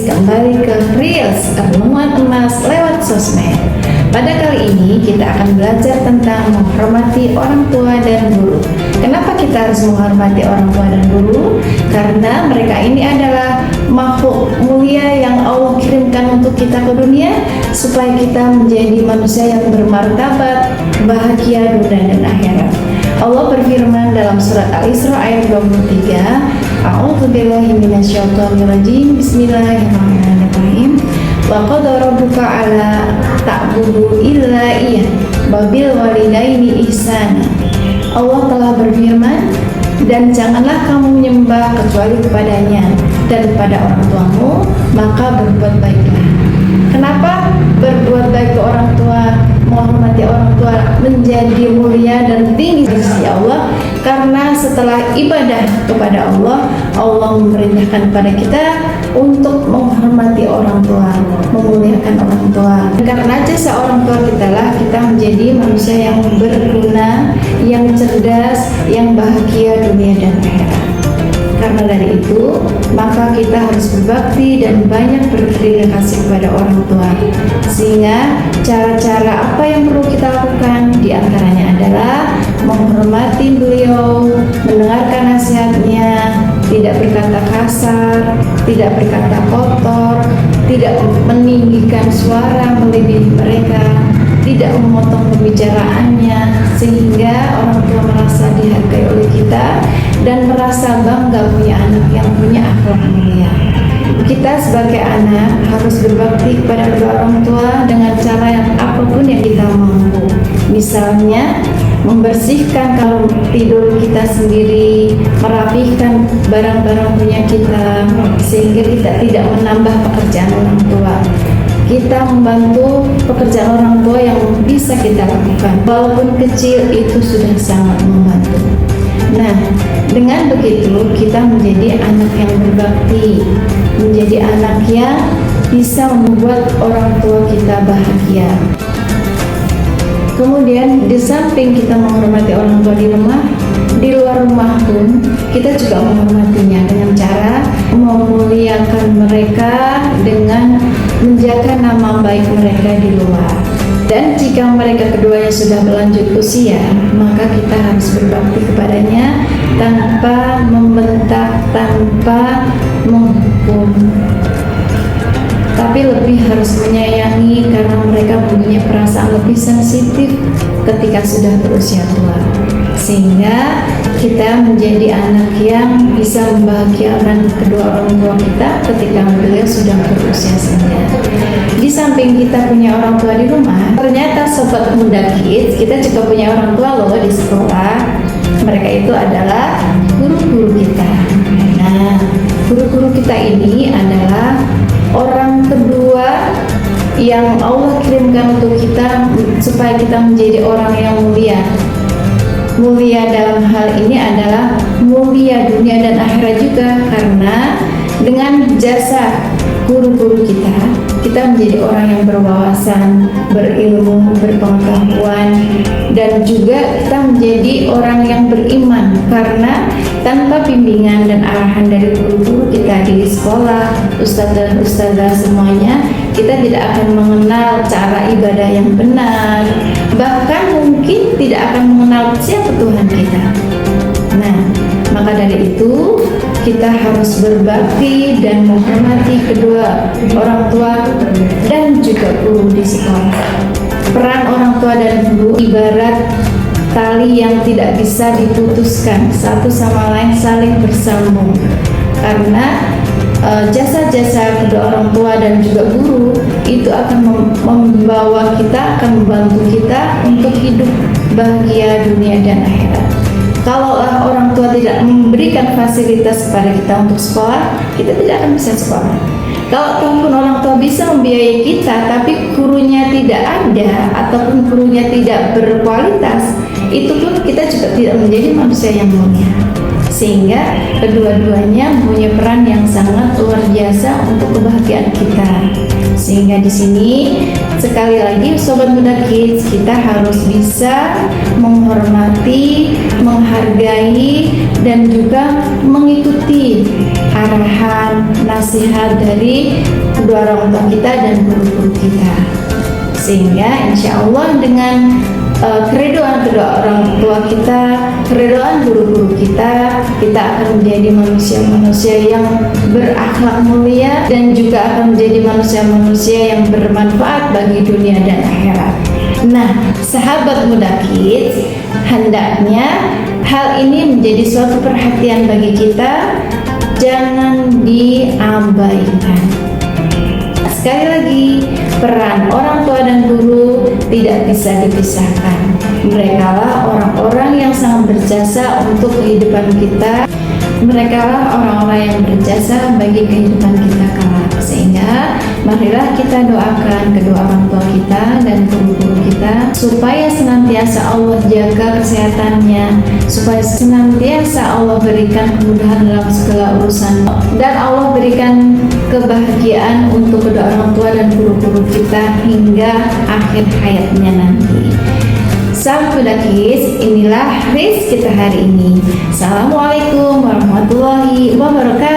kembali ke Reels, Renungan Emas lewat sosmed. Pada kali ini kita akan belajar tentang menghormati orang tua dan guru. Kenapa kita harus menghormati orang tua dan guru? Karena mereka ini adalah makhluk mulia yang Allah kirimkan untuk kita ke dunia, supaya kita menjadi manusia yang bermartabat, bahagia dunia dan akhirat. Allah berfirman dalam surat Al-Isra ayat 23, A'udzubillahi minasyaitonirrajim, Bismillahirrahmanirrahim. Wa qad rabbuka alla ta'budu illa iyyah wa bil walidaini ihsana. Allah telah berfirman, dan janganlah kamu menyembah kecuali kepadanya dan kepada orang tuamu, maka berbuat baiklah. Kenapa berbuat baik ke orang tua, menghormati orang tua menjadi mulia dan tinggi di sisi Allah? Karena setelah ibadah kepada Allah, Allah memerintahkan kepada kita untuk menghormati orang tua, memuliakan orang tua. Karena jasa orang tua kita lah kita menjadi manusia yang berguna, yang cerdas, yang bahagia dunia dan akhirat. Karena dari itu, maka kita harus berbakti dan banyak berterima kasih kepada orang tua. Sehingga cara-cara apa yang perlu kita lakukan diantaranya adalah menghormati beliau, mendengarkan nasihatnya, tidak berkata kasar, tidak berkata kotor, tidak meninggikan suara melebihi mereka, tidak memotong pembicaraannya, sehingga orang tua merasa dihargai oleh kita dan merasa bangga punya anak yang punya akhlak mulia. Kita sebagai anak harus berbakti kepada kedua orang tua dengan cara yang apapun yang kita mampu. Misalnya membersihkan kalau tidur kita sendiri, merapihkan barang-barang punya kita, sehingga kita tidak menambah pekerjaan orang tua. Kita membantu pekerjaan orang tua yang bisa kita lakukan, walaupun kecil itu sudah sangat membantu. Nah, dengan begitu kita menjadi anak yang berbakti, menjadi anak yang bisa membuat orang tua kita bahagia. Kemudian di samping kita menghormati orang tua di rumah, di luar rumah pun kita juga menghormatinya dengan cara memuliakan mereka dengan menjaga nama baik mereka di luar. Dan jika mereka keduanya sudah berlanjut usia, maka kita harus berbakti kepadanya tanpa membentak, tanpa menghukum, tapi lebih harus menyayangi, karena mereka punya perasaan lebih sensitif ketika sudah berusia tua. Sehingga kita menjadi anak yang bisa membahagiakan kedua orang tua kita ketika beliau sudah berusia senja. Di samping kita punya orang tua di rumah, ternyata Sobat Muda Kids, kita juga punya orang tua loh di sekolah. Mereka itu adalah guru-guru kita. Nah, guru-guru kita ini adalah orang kedua yang Allah kirimkan untuk kita supaya kita menjadi orang yang mulia. Mulia dalam hal ini adalah mulia dunia dan akhirat juga, karena dengan jasa guru-guru kita menjadi orang yang berwawasan, berilmu, berpengetahuan, dan juga kita menjadi orang yang beriman, karena tanpa bimbingan dan arahan dari guru-guru kita di sekolah, ustadz dan ustadzah semuanya, kita tidak akan mengenal cara ibadah yang benar, bahkan mungkin tidak akan mengenal siapa Tuhan kita. Nah, maka dari itu kita harus berbakti dan menghormati kedua orang tua dan juga guru di sekolah. Peran orang tua dan guru ibarat tali yang tidak bisa diputuskan, satu sama lain saling bersambung, karena jasa-jasa kedua orang tua dan juga guru itu akan membawa kita, akan membantu kita untuk hidup bahagia dunia dan akhirat. Kalau orang tua tidak memberikan fasilitas kepada kita untuk sekolah, kita tidak akan bisa sekolah. Kalaupun orang tua bisa membiayai kita, tapi gurunya tidak ada ataupun gurunya tidak berkualitas, itu pun kita juga tidak menjadi manusia yang mulia. Sehingga kedua-duanya punya peran yang sangat luar biasa untuk kebahagiaan kita. Sehingga di sini sekali lagi Sobat Muda Kids, kita harus bisa menghormati, menghargai, dan juga mengikuti arahan, nasihat dari kedua orang tua kita dan guru-guru kita. Sehingga insya Allah dengan keriduan kedua orang tua kita, keriduan guru-guru kita, kita akan menjadi manusia-manusia yang berakhlak mulia dan juga akan menjadi manusia-manusia yang bermanfaat bagi dunia dan akhirat. Nah, sahabat muda kids, hendaknya hal ini menjadi suatu perhatian bagi kita, jangan diabaikan. Sekali lagi, peran orang tua dan guru tidak bisa dipisahkan. Mereka lah orang-orang yang sangat berjasa untuk kehidupan kita. Mereka lah orang-orang yang berjasa bagi kehidupan kita kelak. Sehingga marilah kita doakan kedua orang tua kita dan guru-guru kita supaya senantiasa Allah jaga kesehatannya, supaya senantiasa Allah berikan kemudahan dalam segala urusan, dan Allah berikan kebahagiaan untuk kedua orang tua dan guru-guru kita hingga akhir hayatnya nanti. Sahabat muda kids, inilah Riz kita hari ini. Assalamualaikum warahmatullahi wabarakatuh.